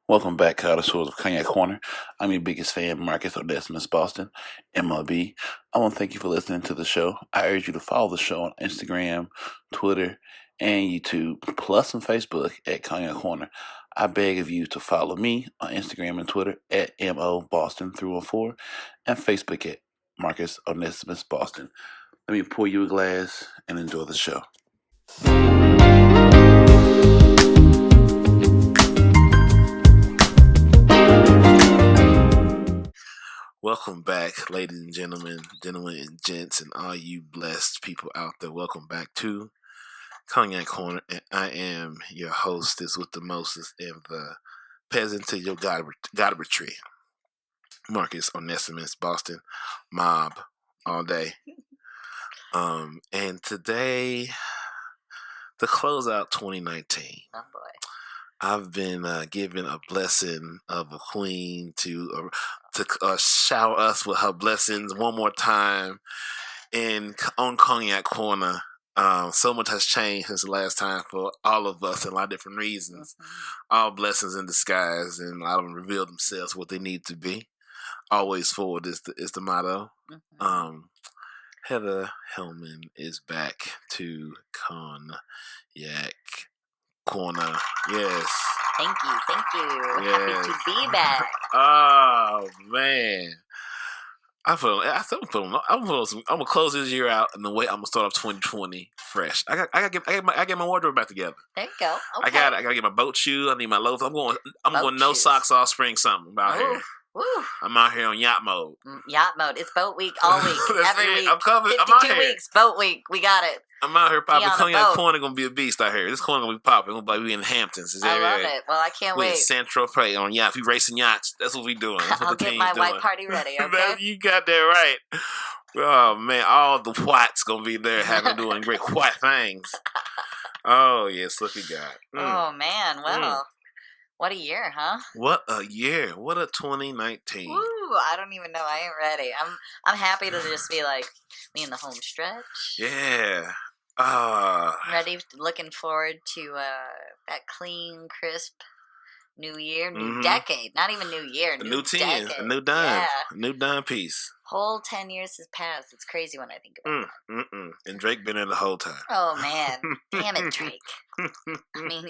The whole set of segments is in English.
Welcome back, connoisseurs of Cognac Corner. I'm your biggest fan, Marcus Odesimus Boston, MLB. I want to thank you for listening to the show. I urge you to follow the show on Instagram, Twitter, and YouTube, plus on Facebook at Cognac Corner. I beg of you to follow me on Instagram and Twitter at MOBoston314 and Facebook at Marcus Onesimus Boston. Let me pour you a glass and enjoy the show. Welcome back, ladies and gentlemen and gents, and all you blessed people out there. Welcome back to Cognac Corner, and I am your hostess with the mostest and the peasant to your Godbetry, Marcus Onesimus Boston, mob all day. And today, to close out 2019. Oh boy. I've been given a blessing of a queen to shower us with her blessings one more time on Cognac Corner. So much has changed since the last time for all of us, and a lot of different reasons. Mm-hmm. All blessings in disguise, and a lot of them reveal themselves what they need to be. Always forward is the motto. Mm-hmm. Heather Hellmann is back to Cognac Corner. Yes. Thank you. Yes. Happy to be back. Oh man. I'm gonna close this year out in the way I'm gonna start off 2020 fresh. I gotta get my wardrobe back together. There you go. Okay. I gotta get my boat shoe. I need my loafers. I'm going no socks all spring something out here. Woo. I'm out here on yacht mode. Yacht mode. It's boat week all week. Every week. I'm covered. 52 I'm out weeks. Boat week. We got it. I'm out here popping. Cognac Corner gonna be a beast out here. This corner gonna be popping. We're like we in the Hamptons. I love it. Well, I can't wait. Central Pay on yachts. We racing yachts. That's what we doing. That's what I'll get my white party ready. Okay. You got that right. Oh man, all the whites gonna be there doing great white things. Oh yes, look at God. Oh man, well. What a year, huh? What a year. What a 2019. Woo, I don't even know. I ain't ready. I'm happy to just be like me in the home stretch. Yeah. Ready, looking forward to that clean, crisp new year, new decade. Not even new year, new 10, decade. A new dime. Yeah. A new dime piece. Whole 10 years has passed. It's crazy when I think about it. And Drake been in the whole time. Oh, man. Damn it, Drake. I mean,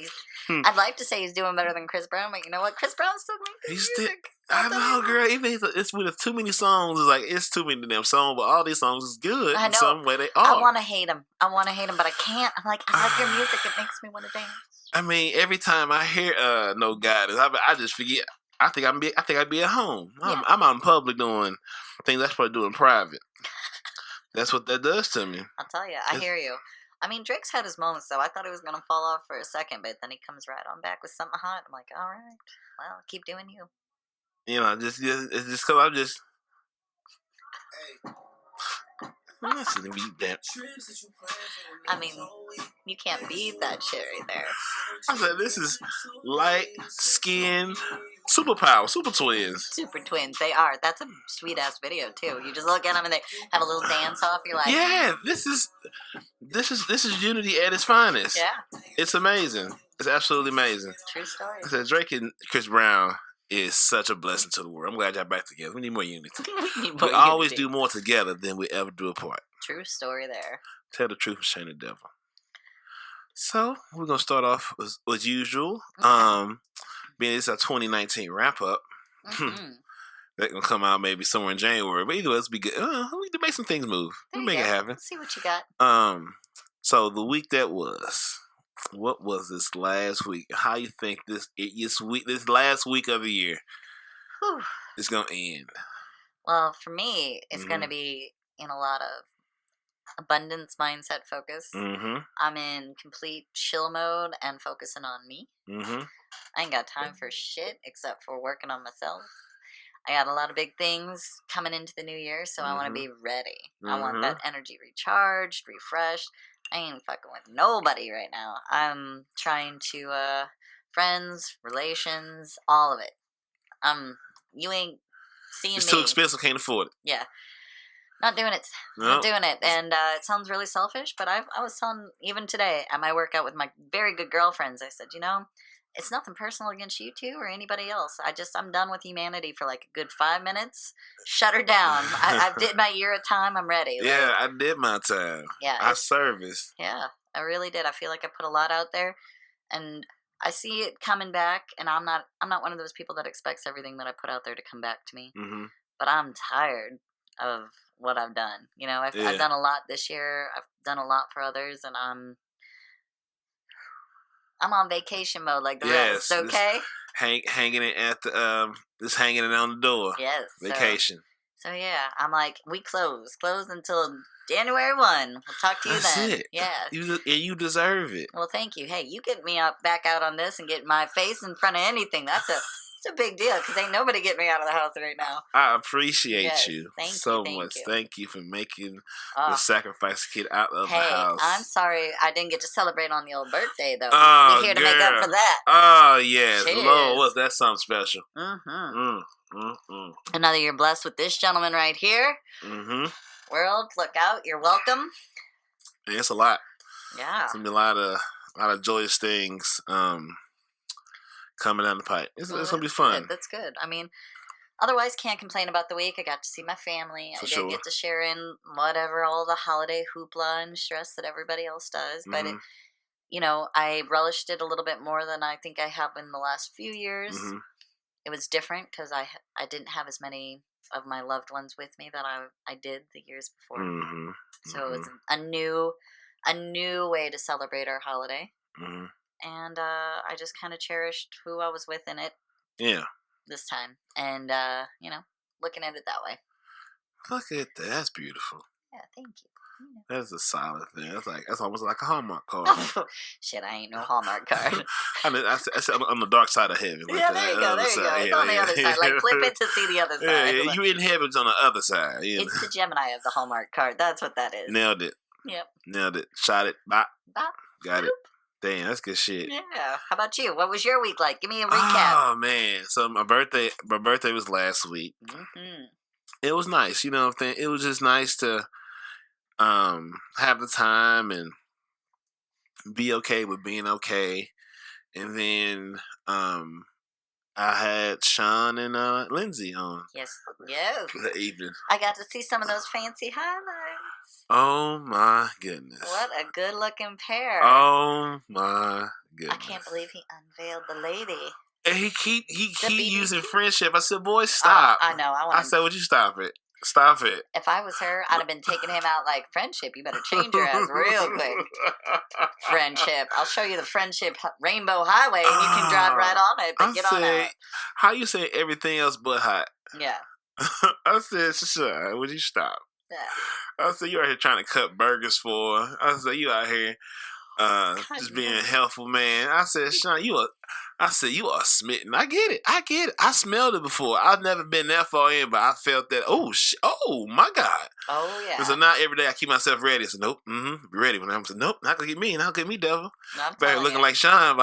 I'd like to say he's doing better than Chris Brown, but you know what? Chris Brown's still making music. I know, girl. Even it's with too many songs. It's like, it's too many damn songs, but all these songs is good. I know. Some way they are. I want to hate him, but I can't. I'm like, I like your music. It makes me want to dance. I mean, every time I hear No Guidance, I just forget. I think I'd be at home. I'm out in public doing things I probably do in private. That's what that does to me. I'll tell you. I hear you. I mean, Drake's had his moments, though. I thought he was going to fall off for a second, but then he comes right on back with something hot. I'm like, all right. Well, keep doing you. You know, it's just because I'm just... Hey. Listen to me, that. I mean, you can't beat that shit right there. I said, this is light skin superpower, super twins. Super twins, they are. That's a sweet ass video too. You just look at them and they have a little dance off. You're like, yeah, this is unity at its finest. Yeah, it's amazing. It's absolutely amazing. True story. I said, Drake and Chris Brown is such a blessing to the world. I'm glad y'all back together. We need more unity. We always do more together than we ever do apart. True story there. Tell the truth and shame the devil. So we're gonna start off as usual. Being it's our 2019 wrap up. That's gonna come out maybe somewhere in January. But either way, let's be good. We need to make some things move. We make it happen. Let's see what you got. So the week that was. What was this last week? How you think this last week of the year is gonna end? Well, for me, it's gonna be in a lot of abundance mindset focus. I'm in complete chill mode and focusing on me. I ain't got time for shit except for working on myself. I got a lot of big things coming into the new year, so I want to be ready. I want that energy recharged, refreshed. I ain't fucking with nobody right now. I'm trying to, friends, relations, all of it. You ain't seeing me. It's too expensive, can't afford it. Yeah. Not doing it. Not doing it. And it sounds really selfish, but I was telling, even today, at my workout with my very good girlfriends, I said, it's nothing personal against you two or anybody else. I'm done with humanity for like a good 5 minutes. Shut her down. I did my year of time. I'm ready. Yeah, I did my time. Yeah, I service. Yeah, I really did. I feel like I put a lot out there, and I see it coming back. And I'm not one of those people that expects everything that I put out there to come back to me. Mm-hmm. But I'm tired of what I've done. You know, I've done a lot this year. I've done a lot for others, and I'm on vacation mode like the rest. Okay, hanging it at the just hanging it on the door. Yes, vacation. So yeah, I'm like, we close until January 1. We'll talk to you then. That's it. Yeah. You deserve it. Well, thank you. Hey, you get me back out on this and get my face in front of anything. That's a big deal because ain't nobody getting me out of the house right now. I appreciate you so much. You. Thank you for making the sacrifice to get out of the house. I'm sorry I didn't get to celebrate on the old birthday, though. We're here to make up for that. Oh, yes. Cheers. Lord, that's something special. Mm-hmm. Another year blessed with this gentleman right here. Mm-hmm. World, look out. You're welcome. Yeah, it's a lot. Yeah. It's going to be a lot of joyous things coming down the pipe. It's going to be fun. That's good. I mean, otherwise, can't complain about the week. I got to see my family. I did get to share in whatever, all the holiday hoopla and stress that everybody else does. But, I relished it a little bit more than I think I have in the last few years. Mm-hmm. It was different because I didn't have as many of my loved ones with me that I did the years before. Mm-hmm. So it was a new way to celebrate our holiday. Mm-hmm. And I just kind of cherished who I was with in it. Yeah. This time. And, looking at it that way. Look at that. That's beautiful. Yeah, thank you. That's a solid thing. That's almost like a Hallmark card. Shit, I ain't no Hallmark card. I mean, I said on the dark side of heaven. Like there you go. It's on the other side. Like, flip it to see the other side. Yeah, you in heaven's on the other side. It's the Gemini of the Hallmark card. That's what that is. Nailed it. Yep. Nailed it. Shot it. Bop. Bop. Got it. Damn, that's good shit. Yeah. How about you? What was your week like? Give me a recap. Oh, man. So my birthday was last week. Mm-hmm. It was nice. You know what I'm saying? It was just nice to have the time and be okay with being okay. And then I had Sean and Lindsay on. Yes. The evening. I got to see some of those fancy highlights. Oh my goodness. What a good looking pair. Oh my goodness. I can't believe he unveiled the lady. And he keep using friendship. I said, boy, stop. I know. I said, would you stop it? Stop it. If I was her, I'd have been taking him out like friendship. You better change your ass real quick. Friendship. I'll show you the friendship rainbow highway and you can drive right on it. But get on out. How you say everything else but hot? Yeah. I said, sure, would you stop? Yeah. I said, you out here trying to cut burgers for her. I said, you out here just being helpful, man. I said, Sean, you are smitten. I get it. I smelled it before. I've never been that far in, but I felt that. Oh my God. Oh yeah. So now every day I keep myself ready. I said, nope. Mm-hmm. Be ready when I'm saying, nope. Not gonna get me. Not gonna get me, devil. Better looking like Sean.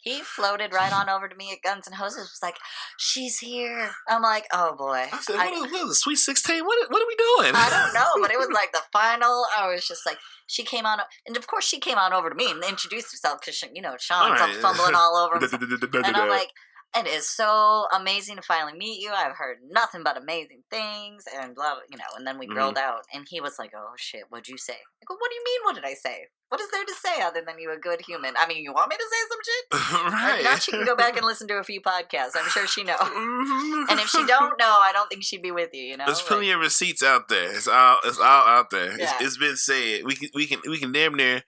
He floated right on over to me at Guns N' Hoses. Was like, she's here. I'm like, oh boy. I said, what is the Sweet 16? What are we doing? I don't know, but it was like the final. I was just like, she came on, and of course she came on over to me and introduced herself because Sean's fumbling all over him. And I'm like, it is so amazing to finally meet you. I've heard nothing but amazing things, and blah, and then we grilled out, and he was like, oh shit, what'd you say? I go, what do you mean, what did I say? What is there to say other than you're a good human? I mean, you want me to say some shit? Right. Now she can go back and listen to a few podcasts. I'm sure she knows. And if she don't know, I don't think she'd be with you, There's plenty of receipts out there. It's all out there. Yeah. It's been said. We can damn near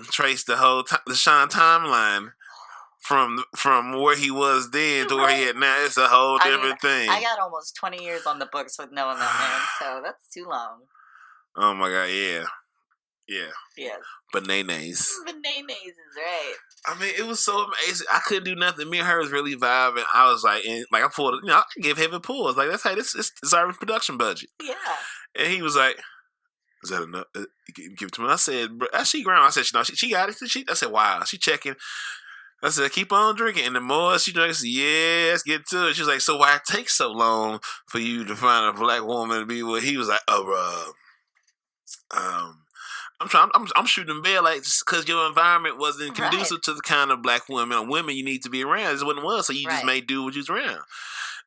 trace the whole the Sean timeline from where he was then to where he is now. It's a whole different thing. I got almost 20 years on the books with knowing that man, so that's too long. Oh my God, yeah. Yes. Bananas. Bananas is right. I mean, it was so amazing. I couldn't do nothing. Me and her was really vibing. I was like, I pulled, I give him a pull. It's like, that's how this is our production budget. Yeah. And he was like, is that enough? Give it to me. I said, bro, she grown. I said, no, she got it. I said, wow. She checking. I said, keep on drinking. And the more she drinks, I said, yeah, let's get to it. She was like, so why it takes so long for you to find a black woman to be with? He was like, I'm shooting bail like because your environment wasn't conducive to the kind of black women or women you need to be around. It wasn't was, so you just made do what you was around.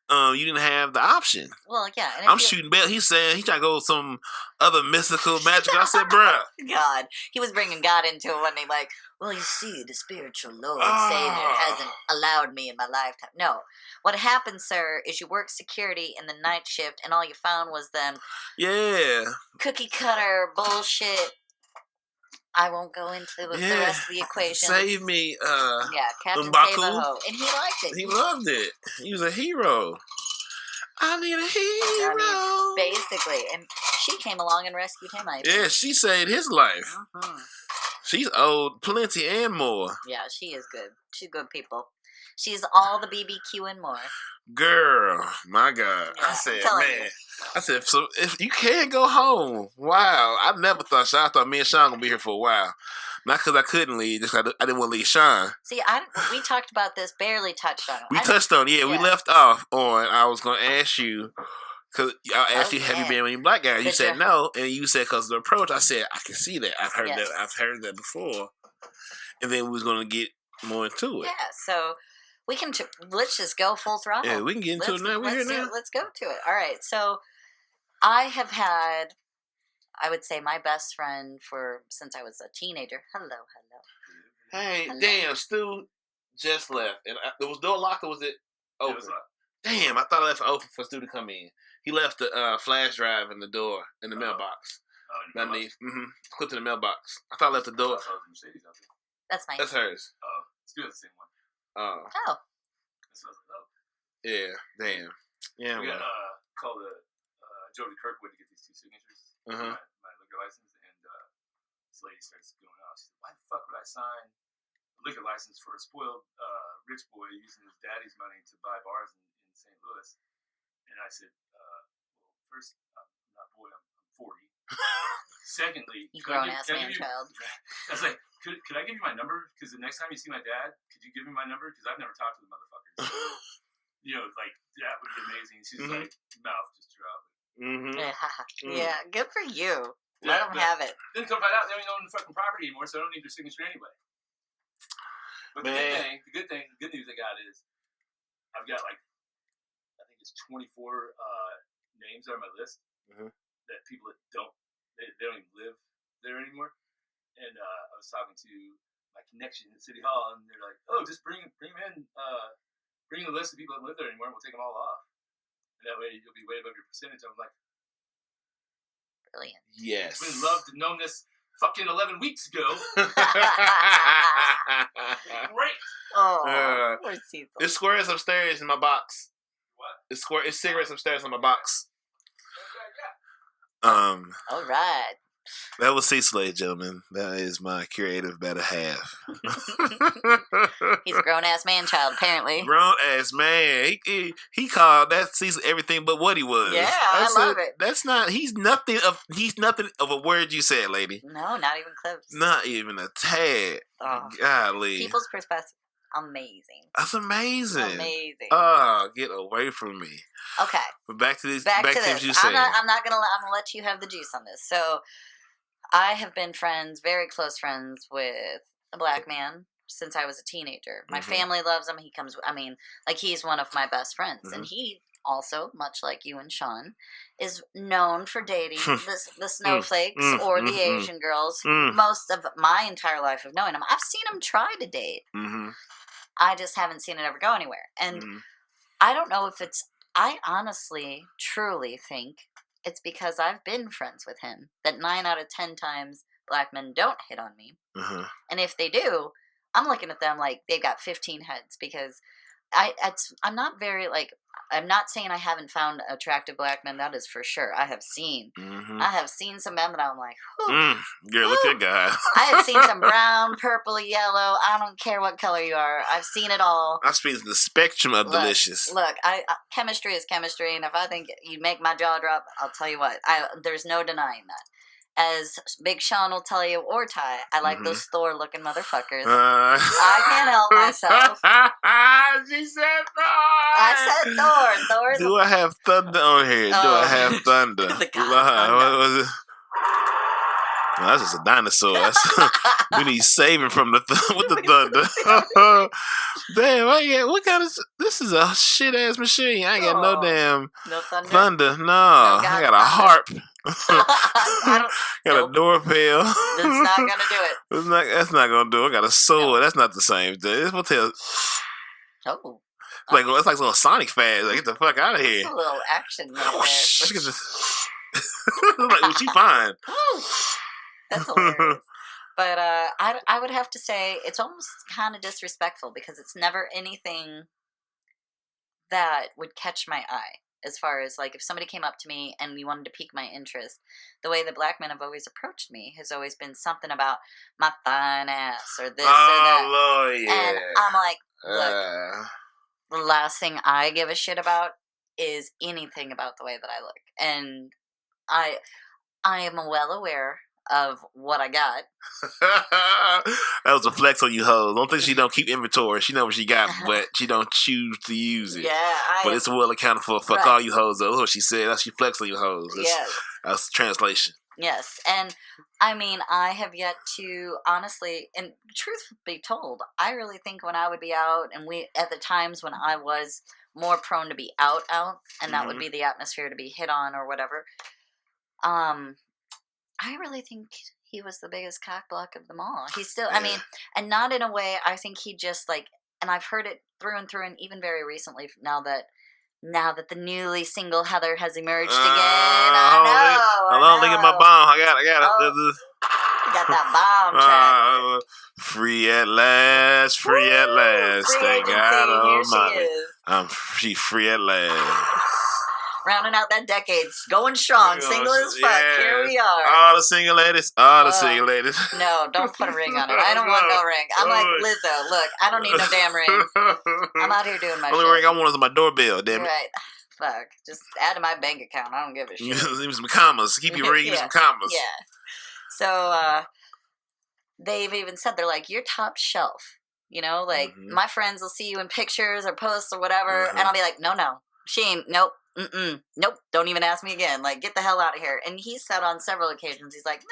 You didn't have the option. Well, yeah. And I'm shooting bail. He's saying he trying to go with some other mystical magic. I said, bruh. God. He was bringing God into it, wasn't he? Like, well, you see, the spiritual Lord Savior hasn't allowed me in my lifetime. No. What happened, sir, is you worked security in the night shift and all you found was them cookie cutter bullshit. I won't go into the rest of the equation. Save me, Captain Save-A-Ho. And he liked it. He loved it. He was a hero. I need a hero. I mean, basically. And she came along and rescued him, I think. Yeah, she saved his life. Mm-hmm. She's owed plenty and more. Yeah, she is good. She's good people. She's all the BBQ and more. Girl, my God. Yeah, I said, so if you can't go home, wow. I never thought Sean. I thought me and Sean gonna be here for a while. Not because I couldn't leave, just I didn't want to leave Sean. See, we talked about this, barely touched on it. We touched on it, we left off on, I was going to ask you, because I asked you, have you been with any black guys? You said no, and you said because of the approach. I said, I can see that. I've heard that before. And then we was going to get more into it. Yeah, so we can, let's just go full throttle. Yeah, we can get into it now. We're here now. Let's go to it. All right, so I have had, I would say, my best friend since I was a teenager. Hello. Hey, damn, Stu just left. And there was door locked or was it open? It was locked. Damn, I thought I left it open for Stu to come in. He left the flash drive in the door, in the mailbox. Clipped in the mailbox. I thought I left the door. That's mine. That's hers. Stu has the same one. Oh. Yeah, damn. Yeah, we got called Jody Kirkwood to get these 2 signatures. My liquor license, and this lady starts going off. She said, "Why the fuck would I sign a liquor license for a spoiled rich boy using his daddy's money to buy bars in St. Louis?" And I said, "Well, first, I'm not boy. I'm 40. Secondly, you grown-ass man-child." I was like, could I give you my number? Because the next time you see my dad, could you give me my number? Because I've never talked to the motherfucker. So, like, that would be amazing. She's like, mouth just dropped. Yeah, good for you. Let them have it. Then come find out they don't even own the fucking property anymore, so I don't need their signature anyway. But the good news I got is I've got like, I think it's 24 names on my list that people that don't even live there anymore. And I was talking to my connection at City Hall, and they're like, "Oh, just bring them in, bring the list of people that don't live there anymore, and we'll take them all off. And that way you'll be way above your percentage." I'm like, brilliant. Yes. We'd love to know this fucking 11 weeks ago. Great. Oh, it's squares upstairs in my box. What? It's cigarettes upstairs in my box. All right. That was Cecil, ladies and gentlemen. That is my curative better half. He's a grown-ass man-child, apparently. Grown-ass man. He called that Cecil everything but what he was. Yeah, I love it. That's not, he's nothing of a word you said, lady. No, not even close. Not even a tad. Oh, golly. People's perspective. Amazing. That's amazing. Amazing. Oh, get away from me. Okay. But back to this. Back to what this. you saying. I'm gonna let you have the juice on this. So, I have been very close friends with a black man since I was a teenager. My family loves him. He's one of my best friends, and he also, much like you and Sean, is known for dating the snowflakes or the Asian girls. Most of my entire life of knowing him, I've seen him try to date. I just haven't seen it ever go anywhere. And I don't know if I honestly, truly think it's because I've been friends with him that 9 out of 10 times black men don't hit on me. And if they do, I'm looking at them like they've got 15 heads, because I'm not very, like, I'm not saying I haven't found attractive black men. That is for sure. I have seen. I have seen some men that I'm like, girl, look at God. I have seen some brown, purple, yellow. I don't care what color you are. I've seen it all. I've seen the spectrum of delicious. Look, chemistry is chemistry, and if I think you make my jaw drop, I'll tell you what. There's no denying that. As Big Sean will tell you, or Ty, I like those Thor-looking motherfuckers. I can't help myself. She said Thor. I said Thor. Do I have thunder on here? Do I have thunder? The God thunder. What was it? No, that's just a dinosaur. We need saving from with the thunder. Damn, what kind of... This is a shit ass machine. I ain't got no damn thunder. No, I got a harp. Got a doorbell. That's not gonna do it. That's not gonna do it. I got a sword. That's not the same thing. It's what tell. Oh. Like it's like a little Sonic fast. Like, get the fuck out of here. It's a little action right there. Like, she fine. That's hilarious. But I would have to say it's almost kind of disrespectful because it's never anything that would catch my eye. As far as, like, if somebody came up to me and you wanted to pique my interest, the way that black men have always approached me has always been something about my fine ass or this or that. Lord, yeah. And I'm like, look, the last thing I give a shit about is anything about the way that I look. And I am well aware of what I got. That was a flex on you hoes. Don't think she don't keep inventory. She know what she got, but she don't choose to use it. Yeah, but it's well accounted for. Fuck all you hoes. That's what she said. That's she flex on you hoes. That's the translation. Yes, and I mean, I have yet to honestly, and truth be told, I really think when I would be out, and at the times when I was more prone to be out, and that would be the atmosphere to be hit on or whatever. I really think he was the biggest cock block of them all. He's still, I mean, and not in a way, I think he just like, and I've heard it through and through, and even very recently, now that the newly single Heather has emerged again. I know. Look at my bomb. I got it. You got that bomb track. Free at last. Free at last. Thank God Almighty. She free at last. Rounding out that decade, going strong, single as fuck. Yes. Here we are. All the single ladies. Single ladies. No, don't put a ring on it. I don't want no ring. I'm like Lizzo. Look, I don't need no damn ring. I'm out here doing my only shit. ring I want is my doorbell, damn it. Right. Fuck. Just add to my bank account. I don't give a shit. Give me some commas. Keep your ring, give me some commas. Yeah. So, they've even said, they're like, you're top shelf. You know, like, my friends will see you in pictures or posts or whatever, and I'll be like, no, she ain't, nope. Nope, don't even ask me again. Like, get the hell out of here. And he said on several occasions, he's like,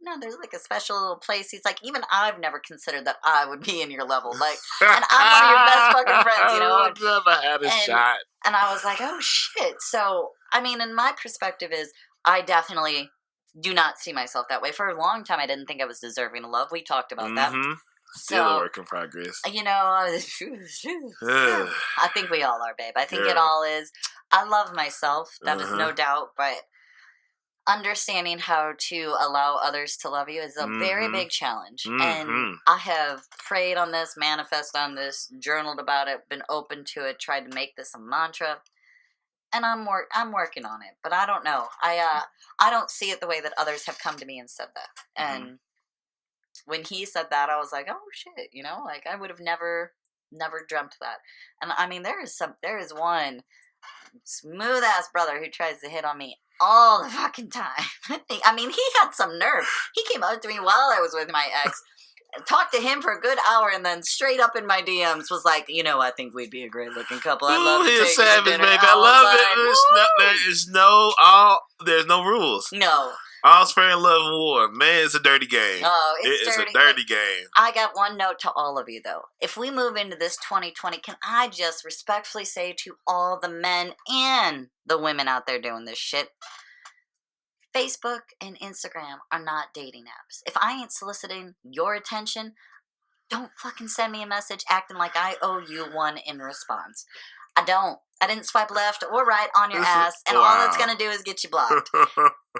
no, there's like a special little place. He's like, even I've never considered that I would be in your level. Like, and I'm one of your best fucking friends, you know? I've never had a shot. And I was like, oh shit. So, I mean, and my perspective is, I definitely do not see myself that way. For a long time, I didn't think I was deserving of love. We talked about that. Still a work in progress. You know, I think we all are, babe. I think it all is. I love myself. That is no doubt. But understanding how to allow others to love you is a very big challenge. And I have prayed on this, manifested on this, journaled about it, been open to it, tried to make this a mantra. And I'm working on it. But I don't know. I don't see it the way that others have come to me and said that. And when he said that, I was like, oh shit, you know, like I would have never dreamt that. And I mean, there is one smooth ass brother who tries to hit on me all the fucking time. I mean, he had some nerve. He came up to me while I was with my ex, talked to him for a good hour, and then straight up in my DMs was like, you know, I think we'd be a great looking couple. I'd love to take savage, you to dinner. Baby. I love it. There's no rules. No. All fair in love and war. Man, it's a dirty game. Oh, it's a dirty game. I got one note to all of you, though. If we move into this 2020, can I just respectfully say to all the men and the women out there doing this shit, Facebook and Instagram are not dating apps. If I ain't soliciting your attention, don't fucking send me a message acting like I owe you one in response. I don't. I didn't swipe left or right on your ass, and all it's going to do is get you blocked.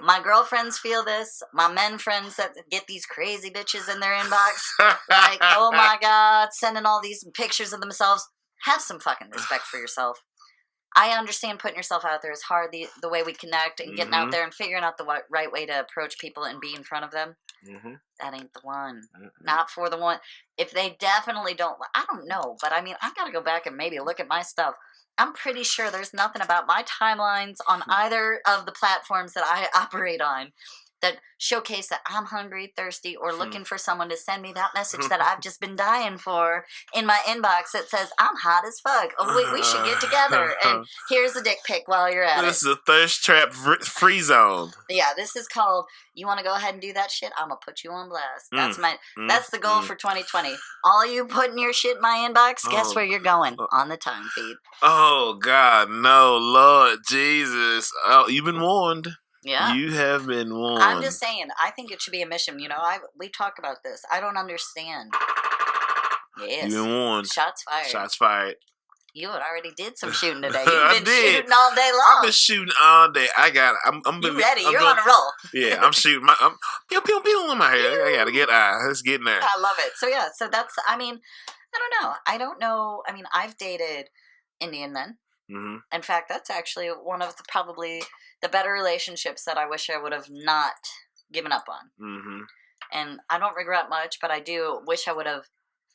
My girlfriends feel this. My men friends that get these crazy bitches in their inbox. Like, oh my God, sending all these pictures of themselves. Have some fucking respect for yourself. I understand putting yourself out there is hard, the way we connect and getting out there and figuring out the right way to approach people and be in front of them. That ain't the one. Not for the one. If they definitely don't, I don't know, but I mean, I got to go back and maybe look at my stuff. I'm pretty sure there's nothing about my timelines on either of the platforms that I operate on that showcase that I'm hungry, thirsty, or looking for someone to send me that message that I've just been dying for in my inbox that says, I'm hot as fuck. Oh, wait, we should get together. And here's a dick pic while you're at it. This is a thirst trap free zone. Yeah, this is called, you want to go ahead and do that shit? I'm going to put you on blast. That's the goal for 2020. All you putting your shit in my inbox, guess where you're going? On the time feed. Oh, God, no, Lord Jesus. Oh, you've been warned. Yeah. You have been warned. I'm just saying, I think it should be a mission. You know, we talk about this. I don't understand. Yes. You've been warned. Shots fired. Shots fired. You had already did some shooting today. You've been shooting all day long. I've been shooting all day. I'm you ready? You're on a roll. Yeah, I'm shooting. I'm pew pew pew in my head. I gotta get let's get in there. I love it. So yeah, that's. I mean, I don't know. I mean, I've dated Indian men. Mm-hmm. In fact, that's actually one of probably the better relationships that I wish I would have not given up on. Mm-hmm. And I don't regret much, but I do wish I would have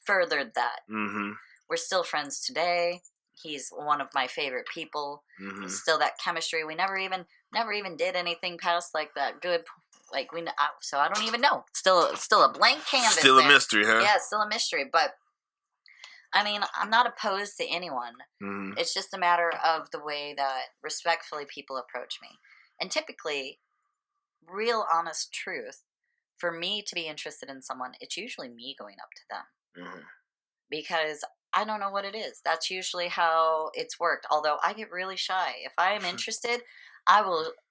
furthered that. Mm-hmm. We're still friends today. He's one of my favorite people. Mm-hmm. Still that chemistry. We never even did anything past like that good. Like so I don't even know. Still a blank canvas. Still a mystery, huh? Yeah, still a mystery. But I mean, I'm not opposed to anyone. Mm-hmm. It's just a matter of the way that respectfully people approach me. And typically, real honest truth, for me to be interested in someone, it's usually me going up to them. Mm-hmm. Because I don't know what it is. That's usually how it's worked. Although I get really shy. If I am interested,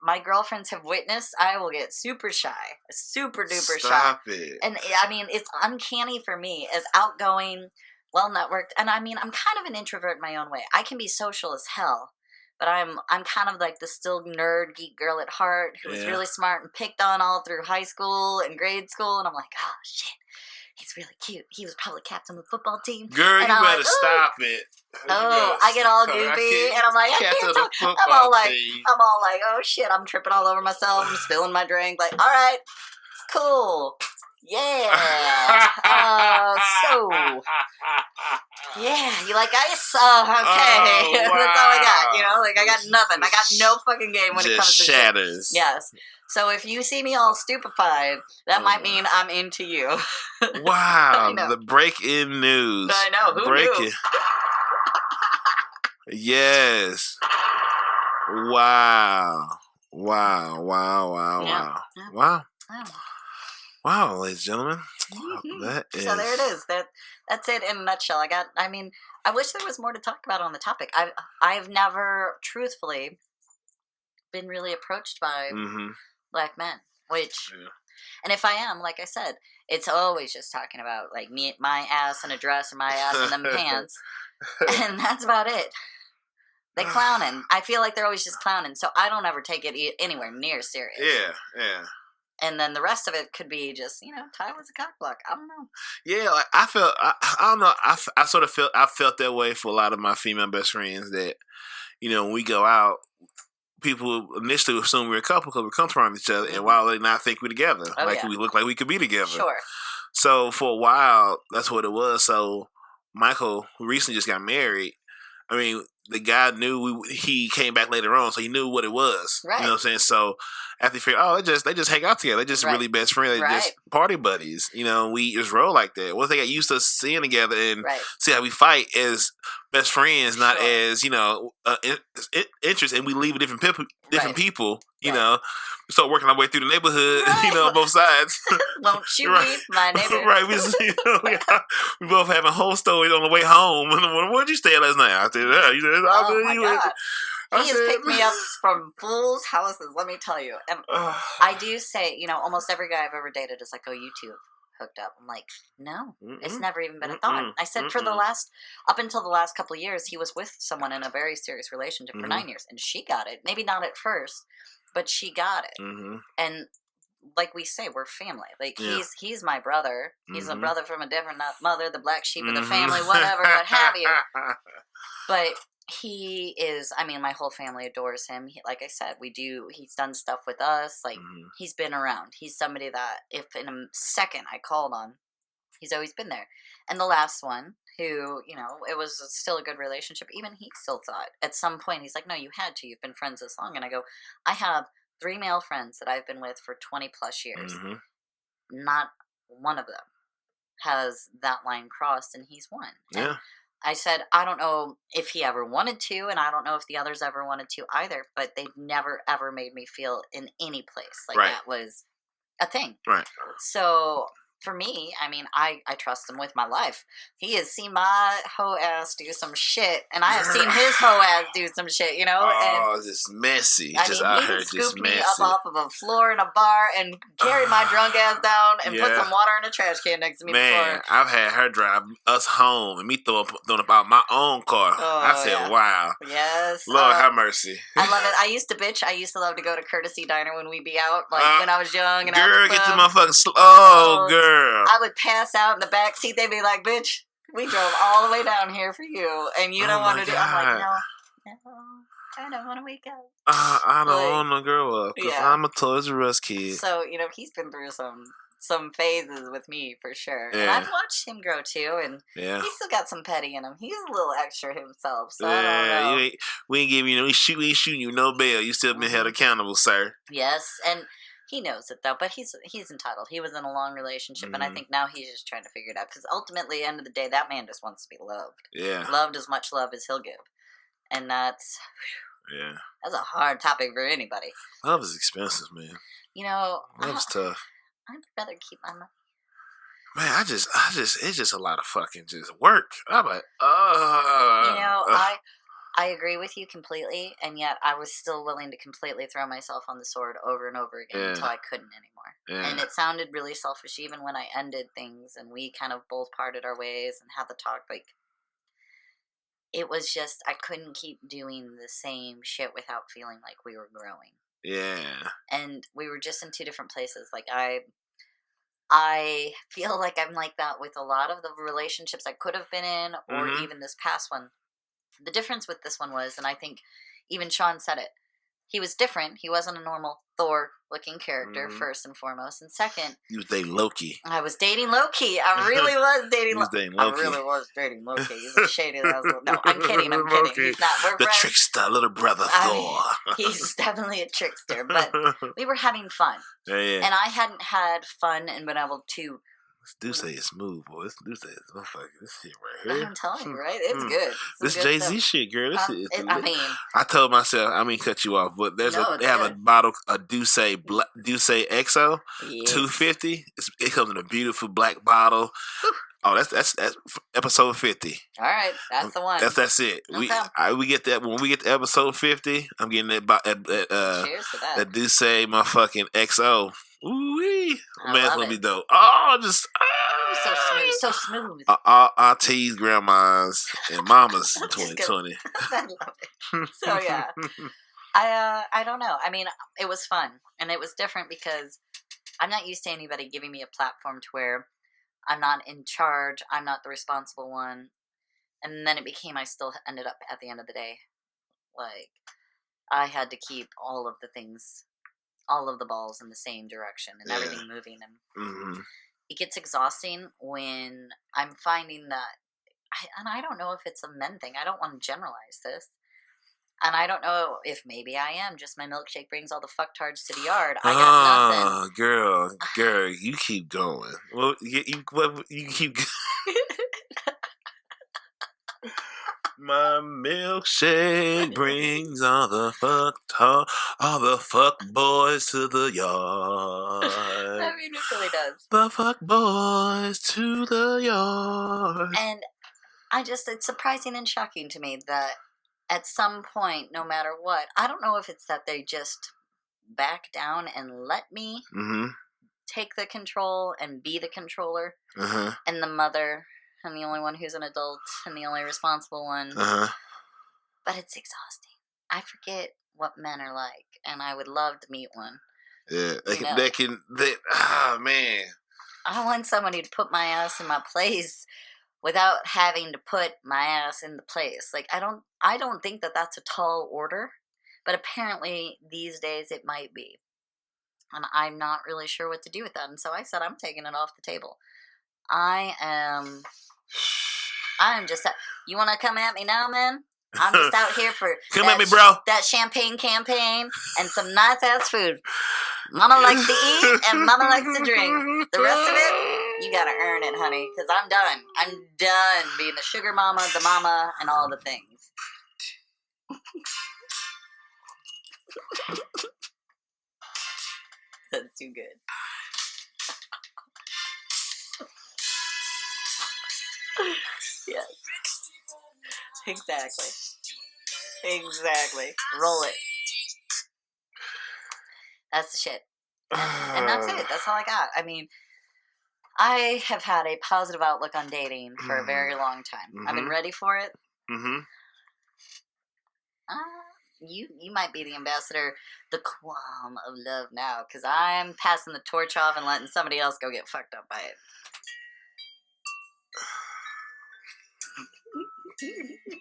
my girlfriends have witnessed, I will get super shy. Super duper shy. Stop it. And I mean, it's uncanny for me as outgoing, well networked, and I mean, I'm kind of an introvert in my own way. I can be social as hell, but I'm kind of like the still nerd geek girl at heart who was really smart and picked on all through high school and grade school, and I'm like, oh shit, he's really cute. He was probably captain of the football team. Girl, and you better stop it. I get all goofy, and I'm like, I can't talk. I'm all like, oh shit, I'm tripping all over myself. I'm spilling my drink. Like, all right, cool. Yeah. So. Yeah, you like ice? Oh, okay. Wow. That's all I got. You know, like I got nothing. I got no fucking game when it comes to shatters. Shit. Yes. So if you see me all stupefied, that might mean I'm into you. Wow, the breaking news. I know. Who knew? Yes. Wow. Wow. Yeah. Wow. Wow, ladies and gentlemen. That is... So there it is. That's it in a nutshell. I wish there was more to talk about on the topic. I've never, truthfully, been really approached by black men. And if I am, like I said, it's always just talking about like my ass in a dress and my ass in them pants, and that's about it. They clowning. I feel like they're always just clowning, so I don't ever take it anywhere near serious. Yeah. And then the rest of it could be just, Ty was a cock block. I don't know. Yeah, like I don't know. I sort of felt that way for a lot of my female best friends that, when we go out, people initially assume we're a couple because we come from each other, and while they not think we're together, we look like we could be together. Sure. So for a while, that's what it was. So Michael, who recently just got married, I mean, the guy knew he came back later on, so he knew what it was. Right. You know what I'm saying? So after he figured, they just hang out together. They're just really best friends. They're just party buddies. We just roll like that. Once they got used to seeing together and see how we fight as best friends, not as interest, and we leave with different people. You know, we start working our way through the neighborhood. On both sides. Won't you leave my neighborhood? Right. We both having whole stories on the way home. Where'd you stay last night? I said, oh my God. He has picked me up from fools' houses, let me tell you. And I do say, almost every guy I've ever dated is like, oh, you two hooked up. I'm like, no, it's never even been a thought. I said up until the last couple of years, he was with someone in a very serious relationship for 9 years, and she got it. Maybe not at first, but she got it. And like we say, we're family. Like he's my brother. He's a brother from a different mother, the black sheep of the family, whatever, what have you. But he is, my whole family adores him. Like I said, he's done stuff with us. Like, he's been around. He's somebody that if in a second I called on, he's always been there. And the last one, who, it was still a good relationship. Even he still thought at some point, he's like, no, you had to. You've been friends this long. And I go, I have 3 male friends that I've been with for 20 plus years. Mm-hmm. Not one of them has that line crossed, and he's one. Yeah. And I said, I don't know if he ever wanted to, and I don't know if the others ever wanted to either, but they've never, ever made me feel in any place like that was a thing. Right. So for me, I mean, I trust him with my life. He has seen my hoe ass do some shit, and I have seen his hoe ass do some shit, you know? Oh, and just messy. I just mean, out he here, could just scoop messy. me up off of a floor in a bar and carry my drunk ass down and put some water in a trash can next to me. Man, I've had her drive us home and me throwing up out my own car. I said, wow. Yes. Lord have mercy. I love it. I used to love to go to Courtesy Diner when we'd be out, like when I was young. And girl, get your motherfucking girl. I would pass out in the back seat. They'd be like, bitch, we drove all the way down here for you, and you don't want to do it. I'm like, no, I don't want to wake up. I don't want to grow up because I'm a Toys R Us kid. So, you know, he's been through some phases with me for sure. Yeah. And I've watched him grow too, and he's still got some petty in him. He's a little extra himself, so I don't know. We ain't giving you we ain't shooting you no bail. You still been held accountable, sir. Yes, and he knows it though, but he's entitled. He was in a long relationship, and I think now he's just trying to figure it out. Because ultimately, at the end of the day, that man just wants to be loved. Yeah, loved as much love as he'll give, and that's a hard topic for anybody. Love is expensive, man. You know, love's tough. I'd rather keep my money. Man, I just, it's just a lot of fucking just work. I'm like, You know, I agree with you completely, and yet I was still willing to completely throw myself on the sword over and over again until I couldn't anymore. Yeah. And it sounded really selfish even when I ended things and we kind of both parted our ways and had the talk. Like, it was just, I couldn't keep doing the same shit without feeling like we were growing. Yeah. And we were just in two different places. Like, I feel like I'm like that with a lot of the relationships I could have been in, or even this past one. The difference with this one was, and I think even Sean said it, he was different. He wasn't a normal Thor-looking character, first and foremost. And second... You was dating Loki. I was dating Loki. I really was dating Loki. I really was dating Loki. He's a shady ass little... No, I'm kidding. He's not. We're the friends. Trickster, little brother Thor. He's definitely a trickster. But we were having fun. Yeah. And I hadn't had fun and been able to... This Duce is smooth, boy. This Duce is motherfucker. This shit right here. I'm telling you, right? It's good. This Jay-Z shit, girl. This shit. I mean, I told myself, I mean, cut you off, but they have a bottle, a Duce XO, 250. It comes in a beautiful black bottle. Oh, that's episode 50. All right, that's the one. That's it. Okay. We get that when we get to episode 50. I'm getting that. Cheers to that. That Duce motherfucking XO. Ooh-wee. Man's gonna be dope. Oh, just so smooth. Our teas, grandmas, and mamas in 2020. I love it. So yeah, I don't know. I mean, it was fun and it was different because I'm not used to anybody giving me a platform to where I'm not in charge. I'm not the responsible one. And then it became I still ended up at the end of the day, like I had to keep all of the things. All of the balls in the same direction and everything moving. And it gets exhausting when I'm finding that, and I don't know if it's a men thing. I don't want to generalize this. And I don't know if maybe I am. Just my milkshake brings all the fucktards to the yard. I got nothing. Girl, you keep going. Well, you keep going. My milkshake brings all the fuck boys to the yard. I mean, it really does. The fuck boys to the yard. And it's surprising and shocking to me that at some point, no matter what, I don't know if it's that they just back down and let me take the control and be the controller and the mother. I'm the only one who's an adult and the only responsible one. But it's exhausting. I forget what men are like, and I would love to meet one. Yeah, man. I want somebody to put my ass in my place without having to put my ass in the place. Like, I don't think that that's a tall order, but apparently these days it might be. And I'm not really sure what to do with that. And so I said, I'm taking it off the table. I'm just, you want to come at me now, man? I'm just out here for come at me, bro. That champagne campaign and some nice ass food. Mama likes to eat and Mama likes to drink. The rest of it, you gotta earn it, honey. Because I'm done. I'm done being the sugar mama, the mama, and all the things. That's too good. Yes. Exactly. Roll it. That's the shit. And that's it. That's all I got. I mean, I have had a positive outlook on dating for a very long time. Mm-hmm. I've been ready for it. Mm-hmm. You might be the ambassador, the qualm of love now, because I'm passing the torch off and letting somebody else go get fucked up by it.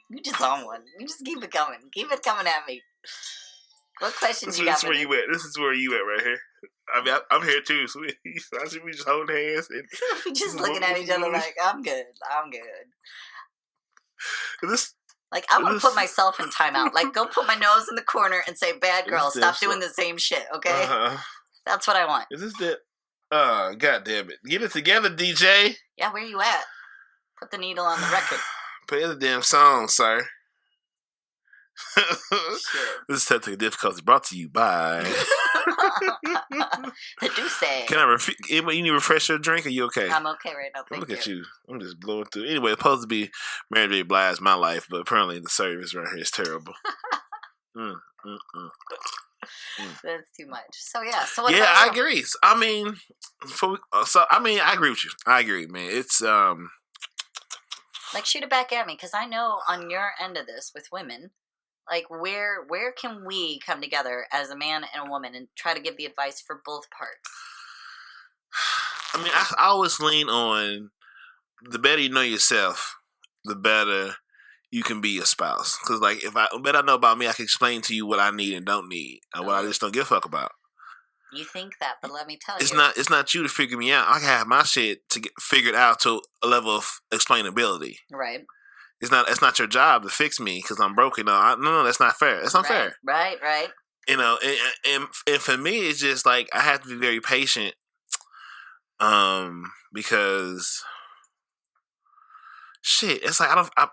You just on one. You just keep it coming. Keep it coming at me. What questions you got? This is where you at. This is where you at right here. I mean, I'm here too. So we just hold hands and we just looking at each other like, I'm good. Like, I want to put myself in timeout. Like, go put my nose in the corner and say, bad girl, stop doing the same shit, okay? Uh-huh. That's what I want. Is this the... God damn it. Get it together, DJ. Yeah, where you at? Put the needle on the record. Play the damn song, sir. This is Technical Difficulty brought to you by... The Douce. Can I you need to refresh your drink? Are you okay? I'm okay right now, thank you. Look at you. I'm just blowing through. Anyway, it's supposed to be Mary J. Blige, my life, but apparently the service right here is terrible. That's too much. So yeah. So what? Yeah, I agree. I mean, I agree with you. I agree, man. It's like, shoot it back at me, because I know on your end of this with women, like, where can we come together as a man and a woman and try to give the advice for both parts? I mean, I always lean on the better you know yourself, the better you can be a spouse. Because, like, the better I know about me, I can explain to you what I need and don't need, and what I just don't give a fuck about. You think that, but let me tell you. It's not you to figure me out. I can have my shit to get figured out to a level of explainability. Right. It's not your job to fix me because I'm broken. No, that's not fair. It's unfair. Right. You know, and for me, it's just like I have to be very patient, because shit, it's like I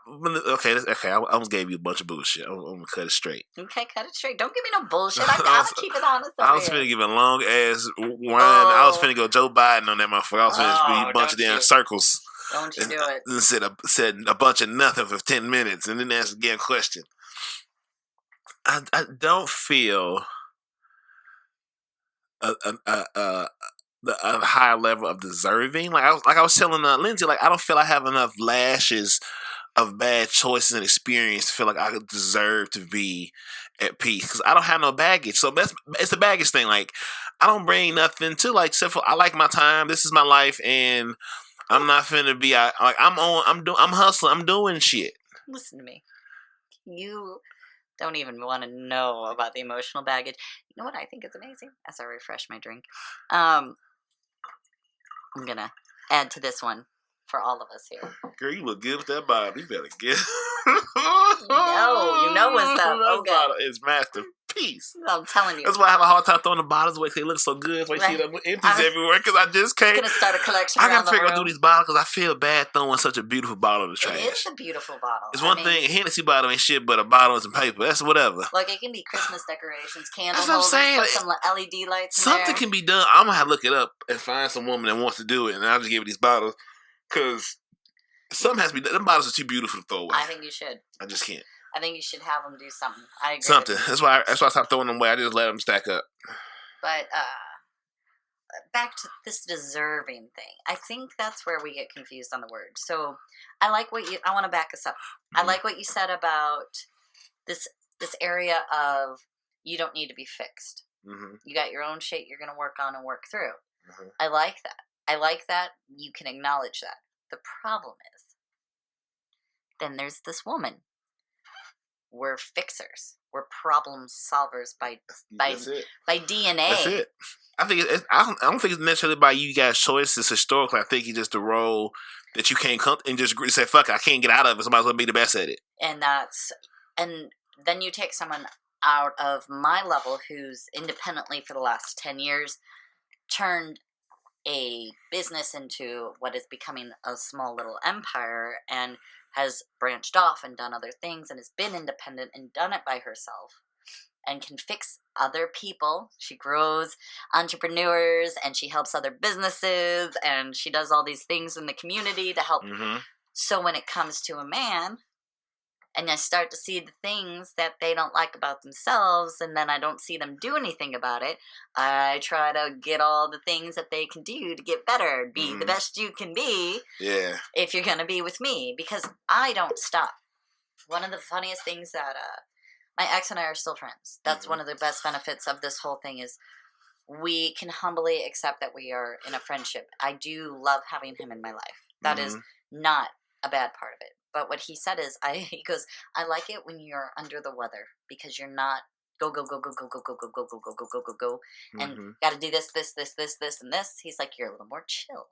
almost gave you a bunch of bullshit. I'm gonna cut it straight. Okay, cut it straight. Don't give me no bullshit. I gotta keep it honest. I was finna give a long ass whine. I was finna go Joe Biden on that motherfucker. I was finna be a bunch of damn circles. Don't you do it. And said a bunch of nothing for 10 minutes and then ask again a question. I don't feel a high level of deserving. Like I was telling Lindsay, like I don't feel I have enough lashes of bad choices and experience to feel like I deserve to be at peace because I don't have no baggage. So it's a baggage thing. Like I don't bring nothing to like except for I like my time. This is my life and I'm not finna be like I'm hustling. I'm doing shit. Listen to me. You don't even want to know about the emotional baggage. You know what I think is amazing? As I refresh my drink, I'm gonna add to this one for all of us here. Girl, you look good with that bottle. You better get. you know what's up. That bottle is masterpiece. I'm telling you. That's why I have a hard time throwing the bottles away because they look so good. That's why you see them empties everywhere because I just can't. I'm gonna start a collection. I gotta figure out through these bottles because I feel bad throwing such a beautiful bottle in the trash. It is a beautiful bottle. It's one thing. A Hennessy bottle ain't shit, but a bottle and some paper. That's whatever. Like it can be Christmas decorations, candle holders, put some LED lights. Something can be done. I'm gonna have to look it up and find some woman that wants to do it, and I'll just give her these bottles because something has to be done. Them bottles are too beautiful to throw away. I think you should. I just can't. I think you should have them do something. I agree. Something. That's why I stopped throwing them away. I just let them stack up. But back to this deserving thing. I think that's where we get confused on the word. So I like I want to back us up. Mm-hmm. I like what you said about this area of you don't need to be fixed. Mm-hmm. You got your own shit you're going to work on and work through. Mm-hmm. I like that. I like that you can acknowledge that. The problem is, then there's this woman. We're fixers. We're problem solvers by DNA. That's it. I think I don't think it's necessarily by you guys' choices historically. I think it's just the role that you can't come and just say, "Fuck, I can't get out of it." Somebody's gonna be the best at it. And that's And then you take someone out of my level who's independently for the last 10 years turned a business into what is becoming a small little empire and has branched off and done other things and has been independent and done it by herself and can fix other people. She grows entrepreneurs and she helps other businesses and she does all these things in the community to help. So when it comes to a man, and I start to see the things that they don't like about themselves, and then I don't see them do anything about it, I try to get all the things that they can do to get better. Be the best you can be if you're going to be with me, because I don't stop. One of the funniest things that my ex and I are still friends. That's one of the best benefits of this whole thing is we can humbly accept that we are in a friendship. I do love having him in my life. That is not a bad part of it. But what he said is, he goes, I like it when you're under the weather because you're not go, and got to do this, and this. He's like, you're a little more chill.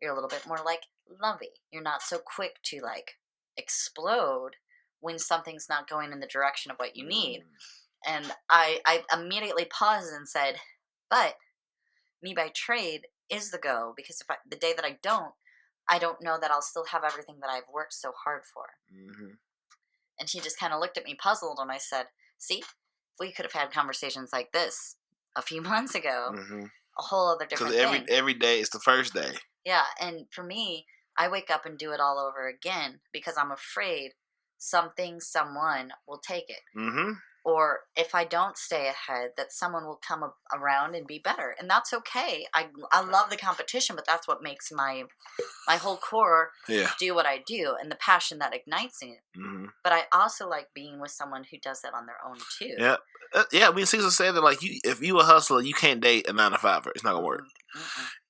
You're a little bit more like lovey. You're not so quick to like explode when something's not going in the direction of what you need. And I immediately paused and said, but me by trade is the go, because the day that I don't know that I'll still have everything that I've worked so hard for. And he just kind of looked at me puzzled, and I said, see, we could have had conversations like this a few months ago, a whole other different thing. Because every day is the first day. Yeah, and for me, I wake up and do it all over again because I'm afraid someone will take it. Or if I don't stay ahead, that someone will come around and be better. And that's okay. I love the competition, but that's what makes my whole core do what I do and the passion that ignites it. But I also like being with someone who does that on their own too. Yeah. I mean, Caesar said that like if you a hustler, you can't date a 9-to-5er. It's not gonna work.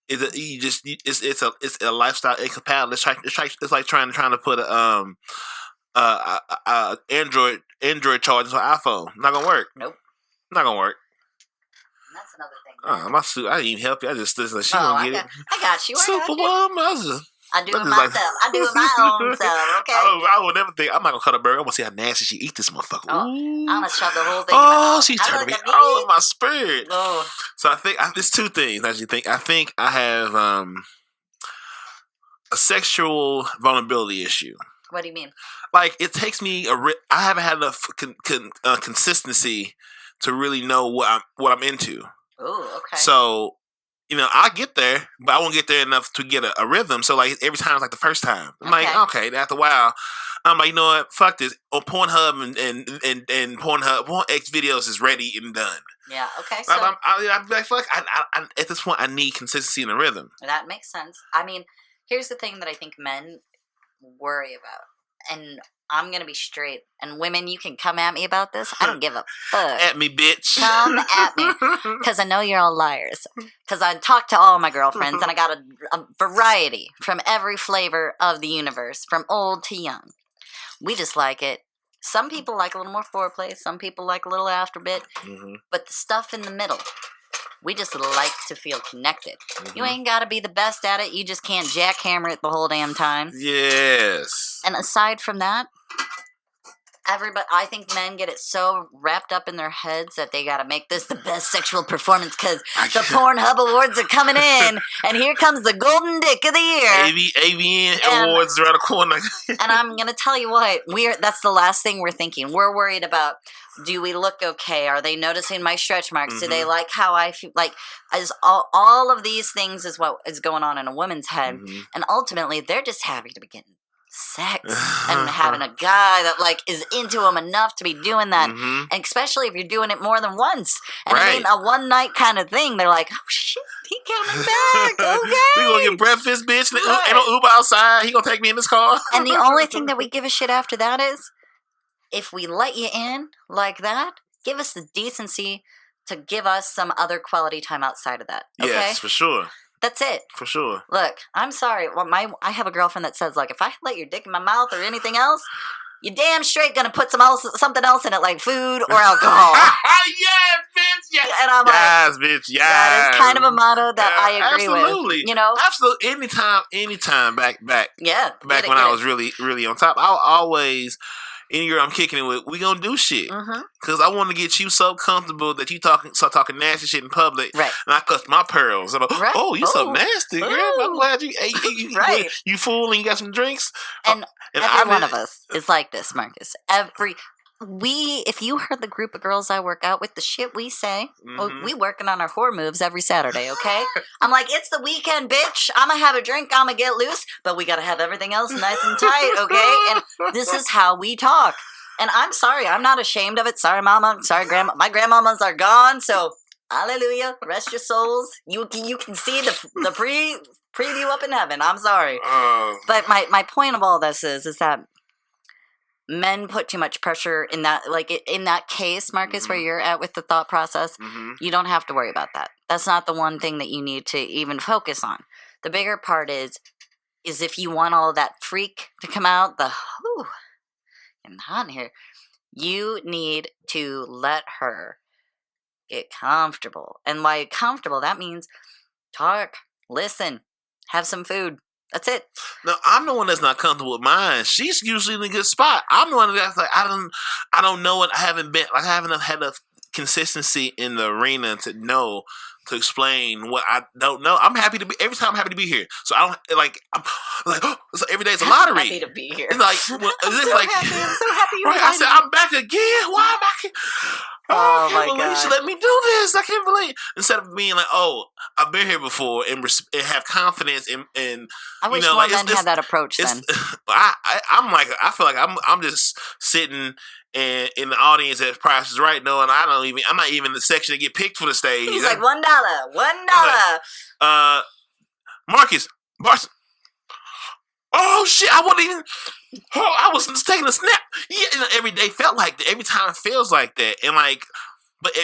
It's a lifestyle incompatible. It's like trying to put a Android chargers on iPhone. Not gonna work. Nope. Not gonna work. And that's another thing. My suit. I didn't even help you. I just listen. She gonna get it. I got you. Superwoman. I do it myself. I do it my own self. Okay. I would never think I'm not gonna cut a burger. I'm gonna see how nasty she eat this motherfucker. I'm gonna shove the whole thing. In my mouth. She's turning me on my spirit. Oh. So I think there's two things. I think I have a sexual vulnerability issue. What do you mean? Like, it takes me I haven't had enough consistency to really know what I'm into. Oh, okay. So, I get there, but I won't get there enough to get a rhythm. So, like, every time it's like the first time. I'm like, okay, after a while, I'm like, you know what? Fuck this. On Pornhub and Porn X videos is ready and done. Yeah, okay. So I'm like, fuck, I at this point, I need consistency in the rhythm. That makes sense. I mean, here's the thing that I think men worry about, and I'm gonna be straight, and women, you can come at me about this. I don't give a fuck. At me, bitch. Come at me, because I know you're all liars. Because I talked to all my girlfriends, and I got a variety from every flavor of the universe, from old to young. We just like it. Some people like a little more foreplay. Some people like a little afterbit. But the stuff in the middle, we just like to feel connected. You ain't got to be the best at it. You just can't jackhammer it the whole damn time. Yes. And aside from that, I think men get it so wrapped up in their heads that they got to make this the best sexual performance because the Pornhub Awards are coming in, and here comes the golden dick of the year. AVN Awards around the corner. And I'm gonna tell you what, that's the last thing we're thinking. We're worried about: do we look okay? Are they noticing my stretch marks? Do they like how I feel? Like, as all of these things is what is going on in a woman's head, and ultimately they're just happy to be getting sex and having a guy that like is into them enough to be doing that, and especially if you're doing it more than once, and it ain't a one night kind of thing. They're like, oh shit, he coming back. Okay, we gonna get breakfast, bitch. Ain't no Uber outside. He gonna take me in this car. And the only thing that we give a shit after that is, if we let you in like that, give us the decency to give us some other quality time outside of that. Okay? Yes, for sure. That's it. For sure. Look, I'm sorry. Well, I have a girlfriend that says, like, if I let your dick in my mouth or anything else, you're damn straight gonna put something else in it, like food or alcohol. Yes, bitch. Yes. And I'm yes, bitch. Yes. That is kind of a motto that I agree absolutely. with. You know, absolutely. Anytime. Back. Yeah. Back when I was really, really on top, I always. any girl I'm kicking it with, we gonna do shit. Because I want to get you so comfortable that you start talking nasty shit in public. Right. And I clutch my pearls. I'm like, oh, you so nasty, girl. I'm glad you right. You fool and you got some drinks. And every one of us is like this, Marcus. If you heard the group of girls I work out with, the shit we say, we working on our whore moves every Saturday, okay? I'm like, it's the weekend, bitch. I'm going to have a drink. I'm going to get loose, but we got to have everything else nice and tight, okay? And this is how we talk. And I'm sorry. I'm not ashamed of it. Sorry, mama. Sorry, grandma. My grandmamas are gone, so hallelujah. Rest your souls. You can see the preview up in heaven. I'm sorry. But my point of all this is that men put too much pressure in that, like in that case, Marcus, where you're at with the thought process. You don't have to worry about that. That's not the one thing that you need to even focus on. The bigger part is if you want all that freak to come out, getting hot in here, you need to let her get comfortable. And by comfortable, that means talk, listen, have some food. That's it. No, I'm the one that's not comfortable with mine. She's usually in a good spot. I'm the one that's like, I don't know what I haven't had a consistency in the arena to explain what I don't know. I'm happy to be every time. I'm happy to be here. So I don't like. I'm like, so every day's a lottery. Happy to be here. It's like, I'm so happy. You're right. I said, I'm back again. Why am I? Oh I my can't believe God. she let me do this. I can't believe. Instead of being like, oh, I've been here before and have confidence in. I wish more men had that approach then. I feel like I'm just sitting and in the audience at Price is Right now, and I'm not even in the section to get picked for the stage. He's like $1. Marcus. Oh shit! I wasn't even. Oh, I was just taking a snap. Yeah, every day felt like that. Every time it feels like that, and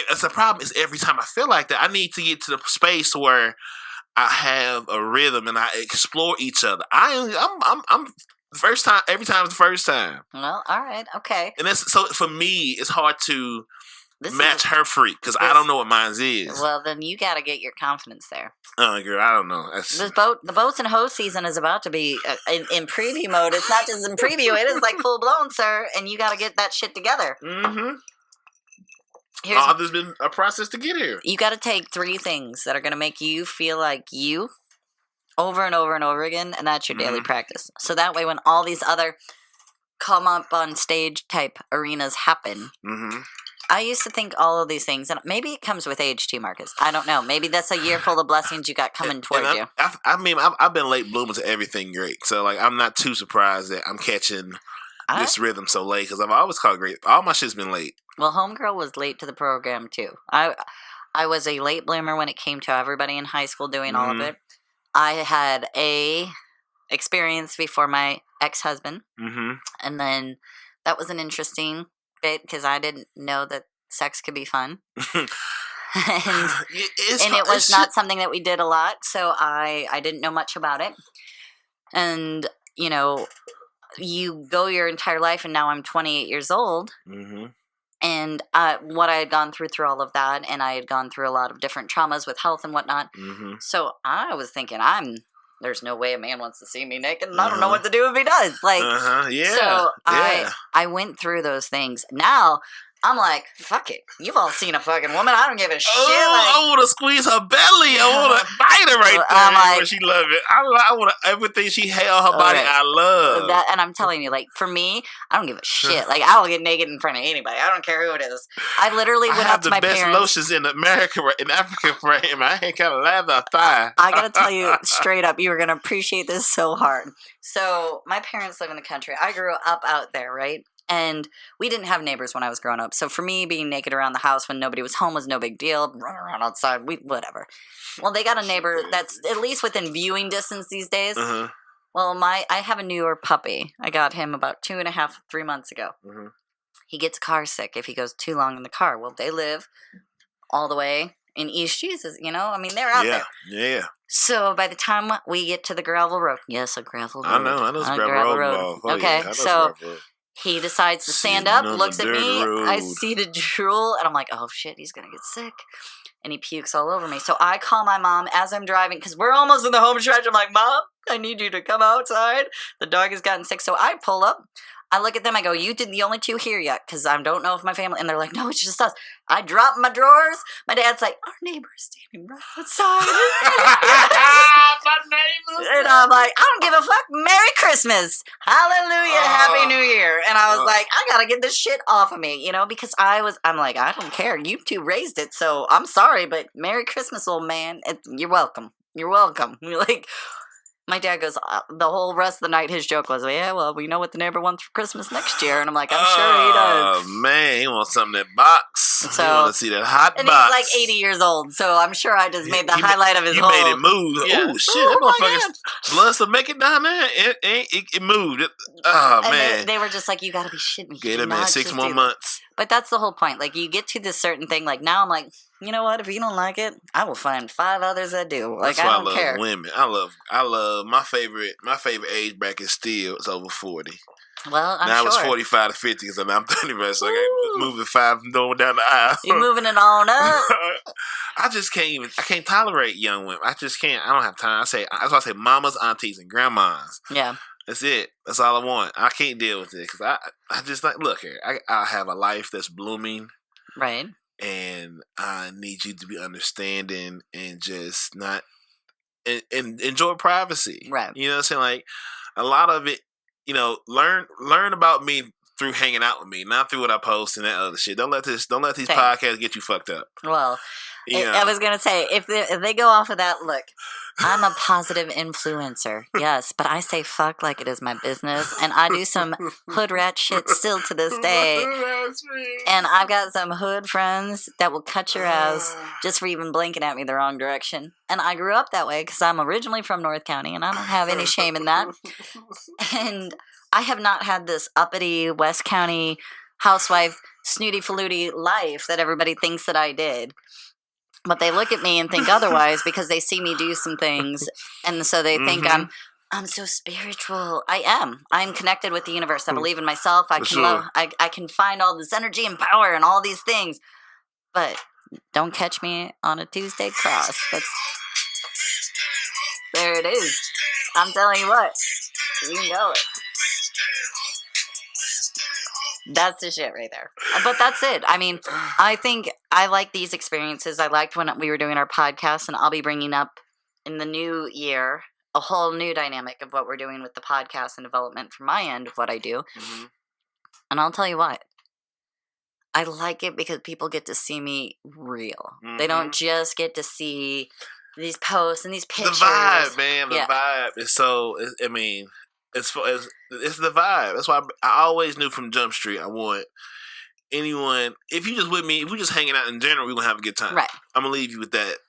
it's a problem. Is every time I feel like that, I need to get to the space where I have a rhythm and I explore each other. I'm first time. Every time is the first time. Well, all right, okay. And that's so for me. It's hard to match her freak because I don't know what mine is. Well, then you got to get your confidence there. Oh, girl, I don't know. The boats and hose season is about to be in preview mode. It's not just in preview; it is like full blown, sir. And you got to get that shit together. There's been a process to get here. You got to take 3 things that are going to make you feel like you over and over and over again, and that's your daily practice. So that way, when all these other come up on stage type arenas happen. I used to think all of these things, and maybe it comes with age too, Marcus. I don't know. Maybe that's a year full of blessings you got coming toward you. I've been late bloomer to everything great, so like I'm not too surprised that I'm catching this rhythm so late because I've always called great. All my shit's been late. Well, Homegirl was late to the program too. I was a late bloomer when it came to everybody in high school doing all of it. I had a experience before my ex-husband, and then that was an interesting bit because I didn't know that sex could be fun. and it was not something that we did a lot, so I didn't know much about it. And, you go your entire life, and now I'm 28 years old, and what I had gone through all of that, and I had gone through a lot of different traumas with health and whatnot, so I was thinking, there's no way a man wants to see me naked, and I don't know what to do if he does. So I went through those things. Now I'm like, fuck it. You've all seen a fucking woman. I don't give a shit. I want to squeeze her belly. I want to bite her right there when she love it. I want everything she had on her body. I love that. And I'm telling you, like, for me, I don't give a shit. Like, I will get naked in front of anybody. I don't care who it is. I literally went up to my parents. I have the best lotions in Africa for him. I ain't kind of lather thigh. I got to tell you straight up, you are going to appreciate this so hard. So my parents live in the country. I grew up out there, right? And we didn't have neighbors when I was growing up. So for me, being naked around the house when nobody was home was no big deal. Run around outside, whatever. Well, they got a neighbor that's at least within viewing distance these days. Well, I have a newer puppy. I got him about 2.5, 3 months ago. He gets car sick if he goes too long in the car. Well, they live all the way in East Jesus, they're out there. Yeah. So by the time we get to the gravel road, yes, a gravel road. I know it's gravel road. Okay, so he decides to stand up, looks at me, I see the drool, and I'm like, oh shit, he's gonna get sick. And he pukes all over me. So I call my mom as I'm driving, because we're almost in the home stretch. I'm like, Mom, I need you to come outside. The dog has gotten sick. So I pull up. I look at them, I go, you did the only two here yet, because I don't know if my family, and they're like, no, it's just us. I drop my drawers. My dad's like, our neighbor's standing right outside. My neighbors. And I'm like, I don't give a fuck. Merry Christmas. Hallelujah. Happy New Year. And I was like, I gotta get this shit off of me, because I'm like, I don't care. You two raised it, so I'm sorry, but Merry Christmas, old man. You're welcome. You're welcome. Like, my dad goes, the whole rest of the night, his joke was, yeah, well, we know what the neighbor wants for Christmas next year. And I'm like, I'm sure he does. Oh, man, he wants something that box. So, he want to see that hot and box. And he's like 80 years old, so I'm sure I just made the highlight of his whole... You made it move. Yeah. Oh, shit, that motherfucker's blood still make it down there. It moved. Man. They were just like, you gotta be shitting me. Get him in 6 more months. But that's the whole point. Like, you get to this certain thing, like, now I'm like, you know what? If you don't like it, I will find 5 others that do. Like, that's why I don't care. Women. I love my favorite age bracket still is over 40. Well, I'm now sure. Now it's 45 to 50 because I'm 30, so I got moving 5 going down the aisle. You moving it on up? I can't tolerate young women. I just can't. I don't have time. That's why I say mamas, aunties, and grandmas. Yeah. That's it. That's all I want. I can't deal with it because I just like, look here. I have a life that's blooming. Right. And I need you to be understanding and just not and enjoy privacy. Right. You know what I'm saying? Like a lot of it, learn about me through hanging out with me, not through what I post and that other shit. Don't let these podcasts get you fucked up. Well, I was gonna say if they go off of that, look, I'm a positive influencer, yes, but I say fuck like it is my business, and I do some hood rat shit still to this day. And I've got some hood friends that will cut your ass just for even blinking at me the wrong direction. And I grew up that way because I'm originally from North County, and I don't have any shame in that. And I have not had this uppity West County housewife snooty-faluty life that everybody thinks that I did. But they look at me and think otherwise because they see me do some things, and so they think I'm so spiritual. I am. I'm connected with the universe. I believe in myself. I can love. I can find all this energy and power and all these things. But don't catch me on a Tuesday cross. There it is. I'm telling you what. You know it. That's the shit right there. But that's it. I mean, I think I like these experiences. I liked when we were doing our podcast, and I'll be bringing up in the new year a whole new dynamic of what we're doing with the podcast and development from my end of what I do. Mm-hmm. And I'll tell you what. I like it because people get to see me real. Mm-hmm. They don't just get to see these posts and these pictures. The vibe, man. The vibe is so, I mean... It's the vibe. That's why I always knew from Jump Street I want anyone. If you just with me, if we just hanging out in general, we're gonna have a good time. Right. I'm gonna leave you with that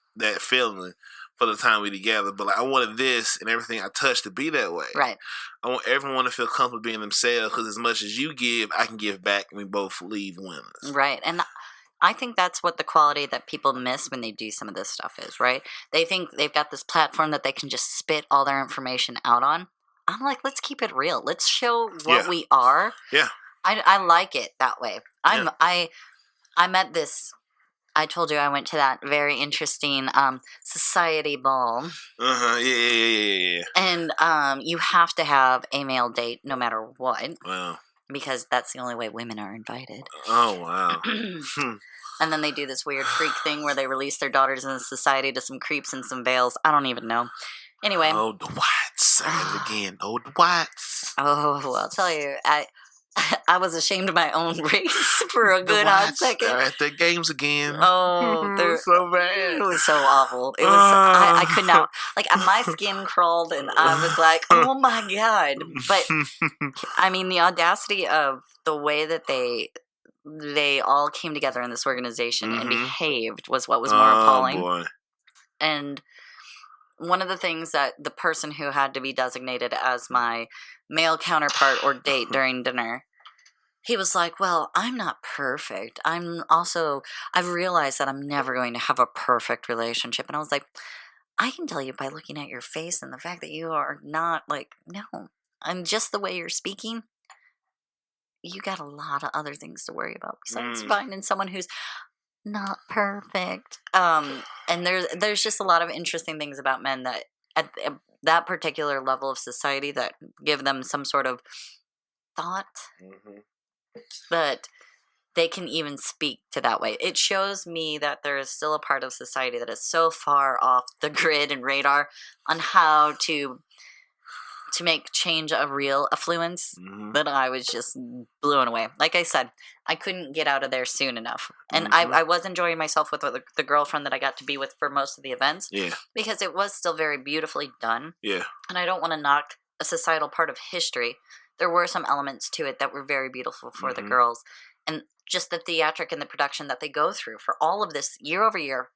feeling for the time we together. But like, I wanted this and everything I touch to be that way. Right. I want everyone to feel comfortable being themselves because as much as you give, I can give back, and we both leave winners. Right. And I think that's what the quality that people miss when they do some of this stuff is. Right. They think they've got this platform that they can just spit all their information out on. I'm like, let's keep it real. Let's show what we are. Yeah. I like it that way. I met this. I told you I went to that very interesting society ball. Yeah. And you have to have a male date no matter what. Wow. Because that's the only way women are invited. Oh, wow. And then they do this weird freak thing where they release their daughters in society to some creeps in some veils. I don't even know. Anyway. Oh, the whites. Say it again. Oh, the whites. Oh, I'll tell you. I was ashamed of my own race for a good hot second. They're at their games again. Oh, they're so bad. It was so awful. It was. I could not. Like, my skin crawled, and I was like, "Oh my god!" But I mean, the audacity of the way that they all came together in this organization and behaved was what was more appalling. Boy. And one of the things that the person who had to be designated as my male counterpart or date during dinner, he was like, well, I'm not perfect. I've realized that I'm never going to have a perfect relationship. And I was like, I can tell you by looking at your face and the fact that you are not like, no. And just the way you're speaking, you got a lot of other things to worry about besides finding someone who's not perfect. And there's just a lot of interesting things about men that at that particular level of society that give them some sort of thought that they can even speak to that way. It shows me that there is still a part of society that is so far off the grid and radar on how to make change a real affluence that I was just blown away. Like I said, I couldn't get out of there soon enough. And I was enjoying myself with the girlfriend that I got to be with for most of the events. Yeah. Because it was still very beautifully done. Yeah. And I don't want to knock a societal part of history. There were some elements to it that were very beautiful for the girls. And just the theatric and the production that they go through for all of this year over year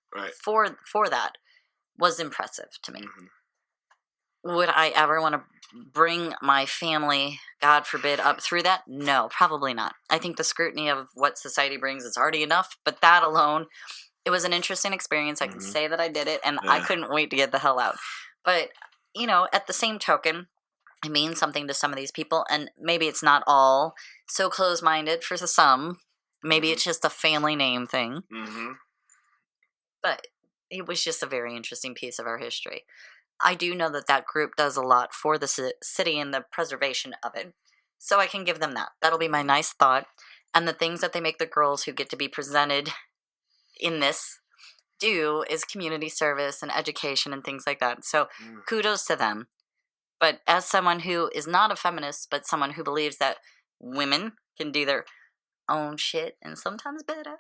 for that was impressive to me. Would I ever want to bring my family, God forbid, up through that? No, probably not. I think the scrutiny of what society brings is already enough, but that alone, it was an interesting experience. I can say that I did it, and I couldn't wait to get the hell out. But, you know, at the same token, it means something to some of these people, and maybe it's not all so close-minded for some. Maybe it's just a family name thing. But it was just a very interesting piece of our history. I do know that group does a lot for the city and the preservation of it. So I can give them that. That'll be my nice thought. And the things that they make the girls who get to be presented in this do is community service and education and things like that. So kudos to them. But as someone who is not a feminist, but someone who believes that women can do their own shit and sometimes better,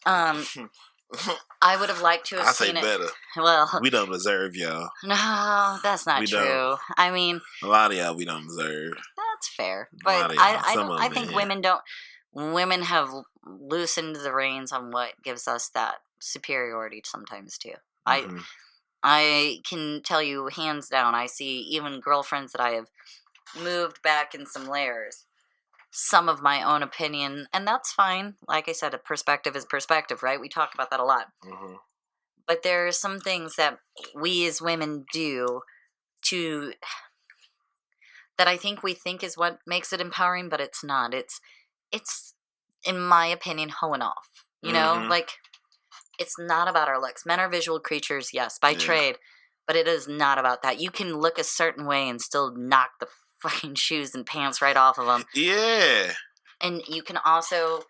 I would have liked to have seen it. I say better. Well, we don't deserve y'all. No, that's not true. Don't. I mean, a lot of y'all we don't deserve. That's fair, but I think women don't. Women have loosened the reins on what gives us that superiority sometimes too. I can tell you hands down. I see even girlfriends that I have moved back in some layers. Some of my own opinion, and that's fine. Like I said, a perspective is perspective, right? We talk about that a lot. But there are some things that we as women do that I think we think is what makes it empowering, but it's not. It's in my opinion, hoeing off. You know, like it's not about our looks. Men are visual creatures, yes, by trade, but it is not about that. You can look a certain way and still knock the fucking shoes and pants right off of them. Yeah. And you can also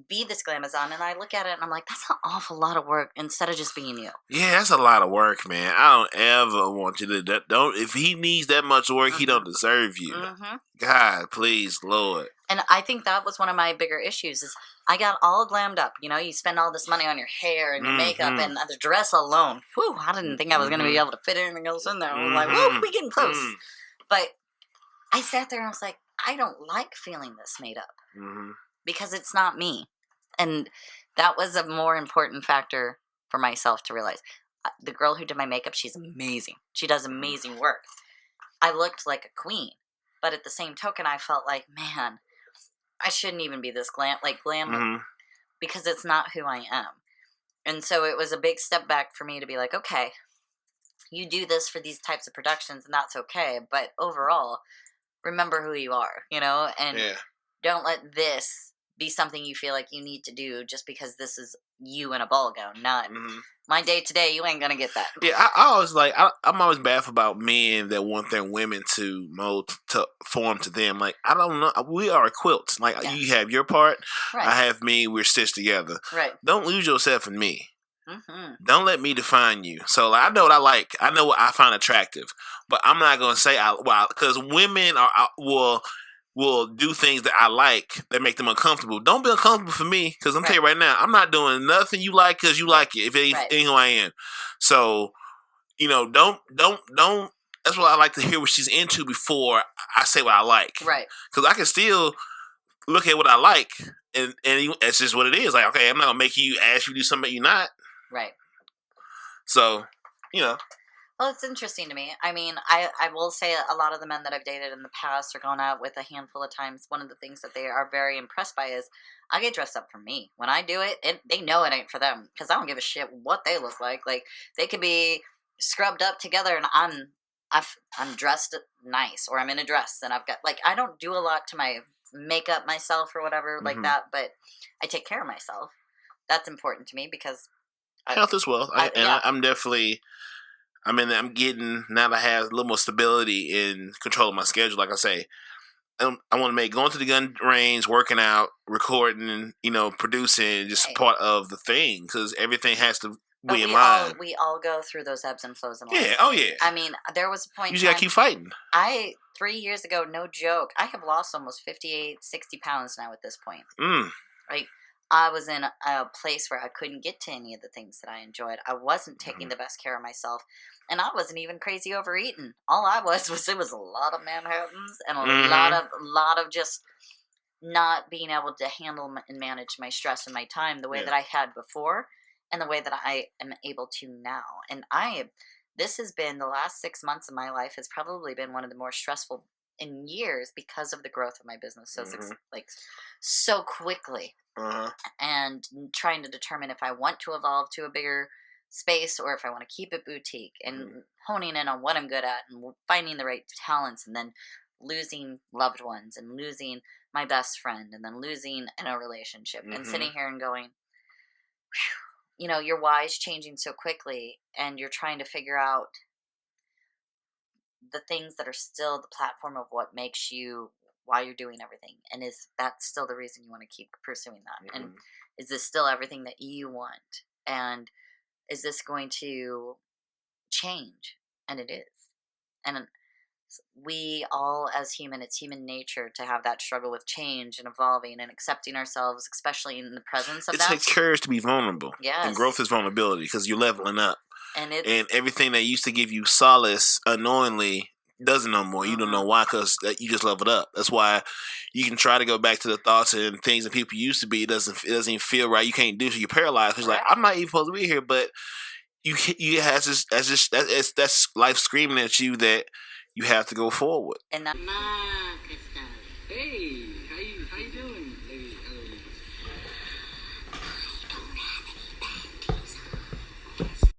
be this glamazon, and I look at it and I'm like, that's an awful lot of work instead of just being you. Yeah, that's a lot of work, man. I don't ever want you to don't. If he needs that much work, he don't deserve you. God, please, Lord. And I think that was one of my bigger issues is I got all glammed up. You know, you spend all this money on your hair and your makeup and the dress alone. Whew, I didn't think I was going to be able to fit anything else in there. I was like, whoa, we getting close. But I sat there and I was like, I don't like feeling this made up because it's not me. And that was a more important factor for myself to realize. The girl who did my makeup, she's amazing. She does amazing work. I looked like a queen. But at the same token, I felt like, man, I shouldn't even be this glam because it's not who I am. And so it was a big step back for me to be like, okay, you do this for these types of productions and that's okay. But overall, remember who you are, you know, and don't let this be something you feel like you need to do just because this is you in a ball gown. Not my day to day. You ain't gonna get that. Yeah, I always like. I'm always baffled about men that want their women to mold to form to them. Like I don't know. We are a quilt. Like you have your part. Right. I have me. We're stitched together. Right. Don't lose yourself in me. Don't let me define you. So like, I know what I like. I know what I find attractive. But I'm not gonna say because women will do things that I like that make them uncomfortable. Don't be uncomfortable for me because I'm telling you right now, I'm not doing nothing you like because you like it. If it ain't who I am, so you know, don't. That's what I like to hear what she's into before I say what I like. Right. Because I can still look at what I like, and it's just what it is. Like, okay, I'm not gonna make you ask you to do something you're not. Right. So, you know. Well, it's interesting to me. I mean, I will say a lot of the men that I've dated in the past or gone out with a handful of times, one of the things that they are very impressed by is I get dressed up for me. When I do it, they know it ain't for them because I don't give a shit what they look like. Like, they could be scrubbed up together and I'm dressed nice or I'm in a dress and I've got, like, I don't do a lot to my makeup myself or whatever like that, but I take care of myself. That's important to me because health as well. I'm definitely... I'm getting, now that I have a little more stability in controlling my schedule, like I say, I want to make going to the gun range, working out, recording, producing, just right. part of the thing because everything has to be in line. We all go through those ebbs and flows in life. Yeah, oh yeah. I mean, there was a point. You just gotta keep fighting. 3 years ago, no joke, I have lost almost 58, 60 pounds now at this point. Right. I was in a place where I couldn't get to any of the things that I enjoyed. I wasn't taking the best care of myself. And I wasn't even crazy overeating. All I was it was a lot of Manhattans and a lot of just not being able to handle and manage my stress and my time the way that I had before and the way that I am able to now. And this has been the last 6 months of my life has probably been one of the more stressful in years because of the growth of my business. So so quickly. And trying to determine if I want to evolve to a bigger space or if I want to keep it boutique and honing in on what I'm good at and finding the right talents and then losing loved ones and losing my best friend and then losing in a relationship and sitting here and going, your why is changing so quickly and you're trying to figure out the things that are still the platform of what makes you why you're doing everything, and is that still the reason you want to keep pursuing that, and is this still everything that you want, and is this going to change? And it is. And we all as it's human nature to have that struggle with change and evolving and accepting ourselves, especially in the presence of that. It takes courage to be vulnerable. Yes. And growth is vulnerability because you're leveling up. And everything that used to give you solace unknowingly doesn't no more. You don't know why, because you just leveled up. That's why you can try to go back to the thoughts and things that people used to be. It doesn't even feel right. You can't do it. So you're paralyzed. It's like, I'm not even supposed to be here, but that's life screaming at you that you have to go forward. And that, Hey, how you doing? Hey,